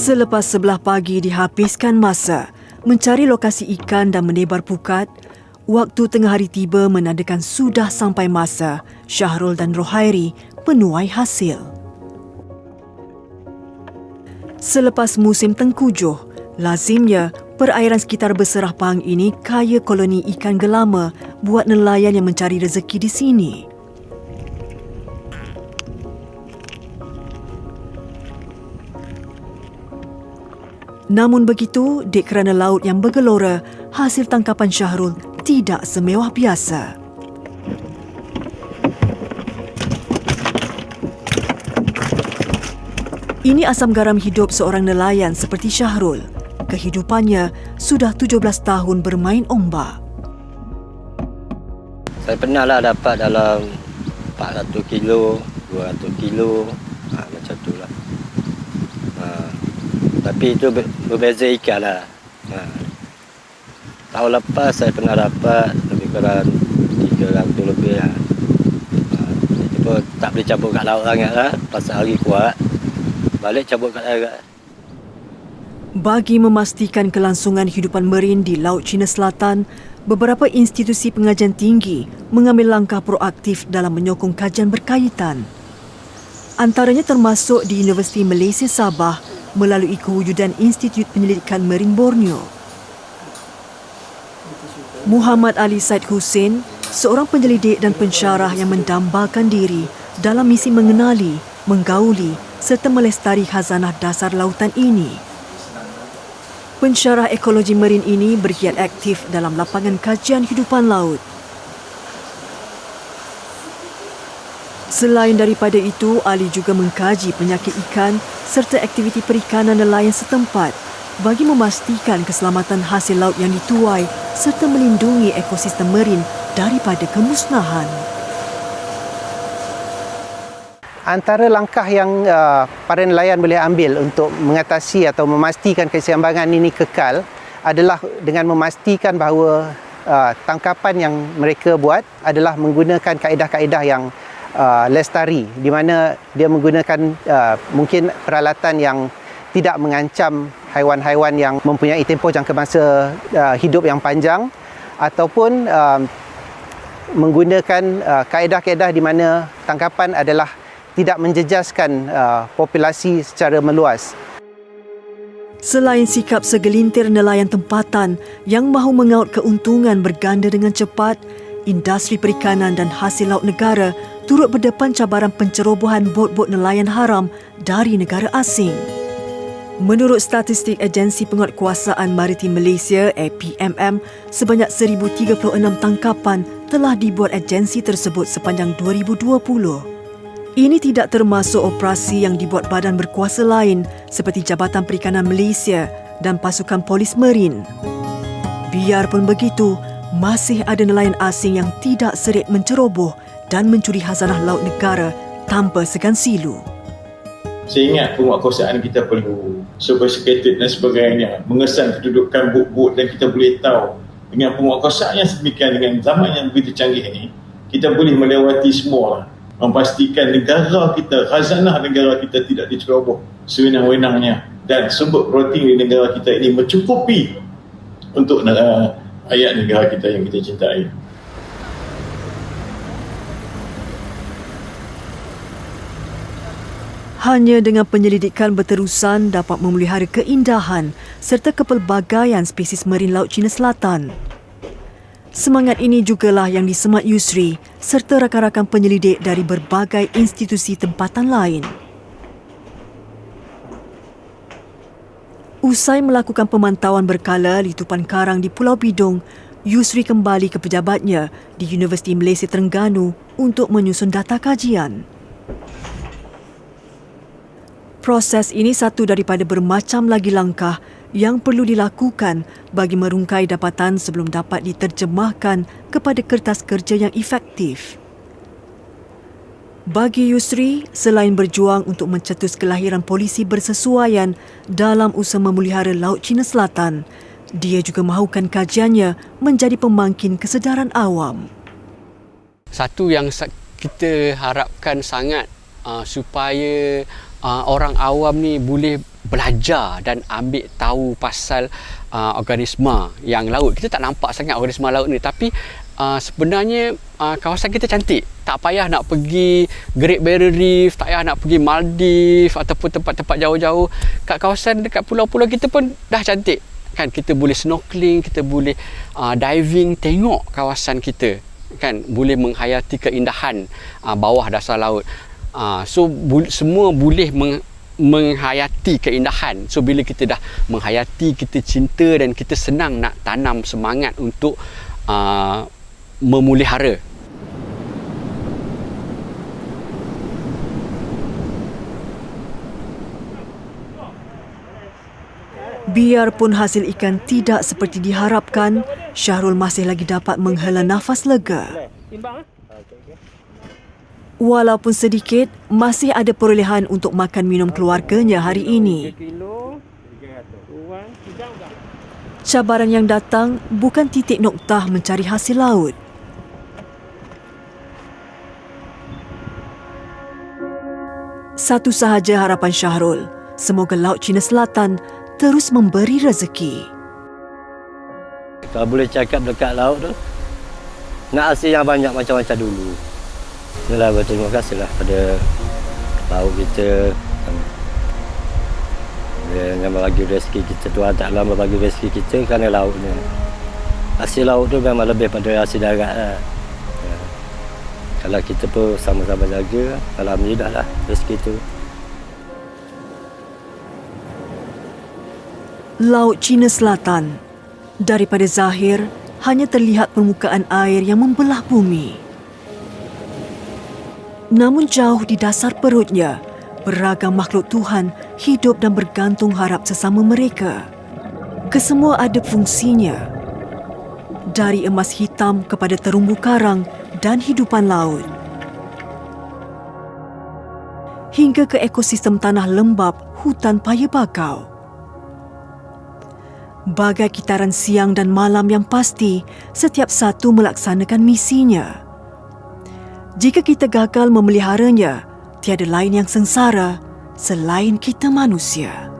Selepas 11 pagi dihabiskan masa mencari lokasi ikan dan menebar pukat, waktu tengah hari tiba menandakan sudah sampai masa Syahrul dan Rohairi menuai hasil. Selepas musim tengkujuh, lazimnya perairan sekitar Berserah Pahang ini kaya koloni ikan gelama buat nelayan yang mencari rezeki di sini. Namun begitu, dek kerana laut yang bergelora, hasil tangkapan Syahrul tidak semewah biasa. Ini asam garam hidup seorang nelayan seperti Syahrul. Kehidupannya sudah 17 tahun bermain ombak. Saya pernahlah dapat dalam 400 kilo, 200 kilo, macam tu lah. Tapi itu berbeza ikan lah. Tahun lepas saya pernah dapat lebih kurang 300 lebih lah. Itu pun tak boleh cabut kat laut sangat lah, pasal hari kuat. Balik cabut kat darat. Bagi memastikan kelangsungan hidupan marin di Laut Cina Selatan, beberapa institusi pengajian tinggi mengambil langkah proaktif dalam menyokong kajian berkaitan. Antaranya termasuk di Universiti Malaysia Sabah melalui kewujudan Institut Penyelidikan Marin Borneo. Muhammad Ali Said Hussein, seorang penyelidik dan pensyarah yang mendambakan diri dalam misi mengenali, menggauli serta melestari khazanah dasar lautan ini. Pensyarah ekologi marin ini bergiat aktif dalam lapangan kajian hidupan laut. Selain daripada itu, Ali juga mengkaji penyakit ikan serta aktiviti perikanan nelayan setempat bagi memastikan keselamatan hasil laut yang dituai serta melindungi ekosistem marin daripada kemusnahan. Antara langkah yang para nelayan boleh ambil untuk mengatasi atau memastikan keseimbangan ini kekal adalah dengan memastikan bahawa tangkapan yang mereka buat adalah menggunakan kaedah-kaedah yang lestari, di mana dia menggunakan mungkin peralatan yang tidak mengancam haiwan-haiwan yang mempunyai tempoh jangka masa hidup yang panjang, ataupun menggunakan kaedah-kaedah di mana tangkapan adalah tidak menjejaskan populasi secara meluas. Selain sikap segelintir nelayan tempatan yang mahu mengaut keuntungan berganda dengan cepat, industri perikanan dan hasil laut negara turut berdepan cabaran pencerobohan bot-bot nelayan haram dari negara asing. Menurut statistik Agensi Penguatkuasaan Maritim Malaysia (APMM), sebanyak 1,036 tangkapan telah dibuat agensi tersebut sepanjang 2020. Ini tidak termasuk operasi yang dibuat badan berkuasa lain seperti Jabatan Perikanan Malaysia dan pasukan polis marin. Biarpun begitu, masih ada nelayan asing yang tidak serit menceroboh dan mencuri khazanah laut negara tanpa segan silu. Saya ingat penguatkuasaan kita perlu sophisticated dan sebagainya, mengesan kedudukan bot-bot, dan kita boleh tahu dengan penguatkuasaan yang sedemikian, dengan zaman yang begitu canggih ini, kita boleh melewati semua, memastikan negara kita, khazanah negara kita tidak diceroboh sewenang-wenangnya, dan sumber protein di negara kita ini mencukupi untuk rakyat negara kita yang kita cintai. Hanya dengan penyelidikan berterusan dapat memelihara keindahan serta kepelbagaian spesies marin Laut Cina Selatan. Semangat ini jugalah yang disemat Yusri serta rakan-rakan penyelidik dari berbagai institusi tempatan lain. Usai melakukan pemantauan berkala litupan karang di Pulau Bidong, Yusri kembali ke pejabatnya di Universiti Malaysia Terengganu untuk menyusun data kajian. Proses ini satu daripada bermacam lagi langkah yang perlu dilakukan bagi merungkai dapatan sebelum dapat diterjemahkan kepada kertas kerja yang efektif. Bagi Yusri, selain berjuang untuk mencetus kelahiran polisi bersesuaian dalam usaha memelihara Laut Cina Selatan, dia juga mahukan kajiannya menjadi pemangkin kesedaran awam. Satu yang kita harapkan sangat supaya orang awam ni boleh belajar dan ambil tahu pasal organisma yang laut. Kita tak nampak sangat organisma laut ni, tapi sebenarnya kawasan kita cantik. Tak payah nak pergi Great Barrier Reef, tak payah nak pergi Maldives ataupun tempat-tempat jauh-jauh. Kat kawasan dekat pulau-pulau kita pun dah cantik. Kan kita boleh snorkeling, kita boleh diving, tengok kawasan kita. Kan boleh menghayati keindahan bawah dasar laut. So semua boleh menghayati keindahan. So bila kita dah menghayati, kita cinta dan kita senang nak tanam semangat untuk memelihara. Biarpun hasil ikan tidak seperti diharapkan, Syahrul masih lagi dapat menghela nafas lega. Walaupun sedikit, masih ada perolehan untuk makan minum keluarganya hari ini. Cabaran yang datang bukan titik noktah mencari hasil laut. Satu sahaja harapan Syahrul, semoga Laut Cina Selatan terus memberi rezeki. Kalau boleh cakap dekat laut tu, nak hasil yang banyak macam-macam dulu. Inilah berterima kasihlah pada laut kita. Dia yang bagi rezeki kita, Tuhan Ta'ala bagi rezeki kita kerana lautnya. Hasil laut tu memang lebih pada hasil darat lah. Ya. Kalau kita pun sama-sama jaga, alhamdulillah lah rezeki tu. Laut Cina Selatan, daripada zahir hanya terlihat permukaan air yang membelah bumi. Namun jauh di dasar perutnya, beragam makhluk Tuhan hidup dan bergantung harap sesama mereka. Kesemua ada fungsinya. Dari emas hitam kepada terumbu karang dan hidupan laut. Hingga ke ekosistem tanah lembap hutan paya bakau. Bagai kitaran siang dan malam yang pasti, setiap satu melaksanakan misinya. Jika kita gagal memeliharanya, tiada lain yang sengsara selain kita manusia.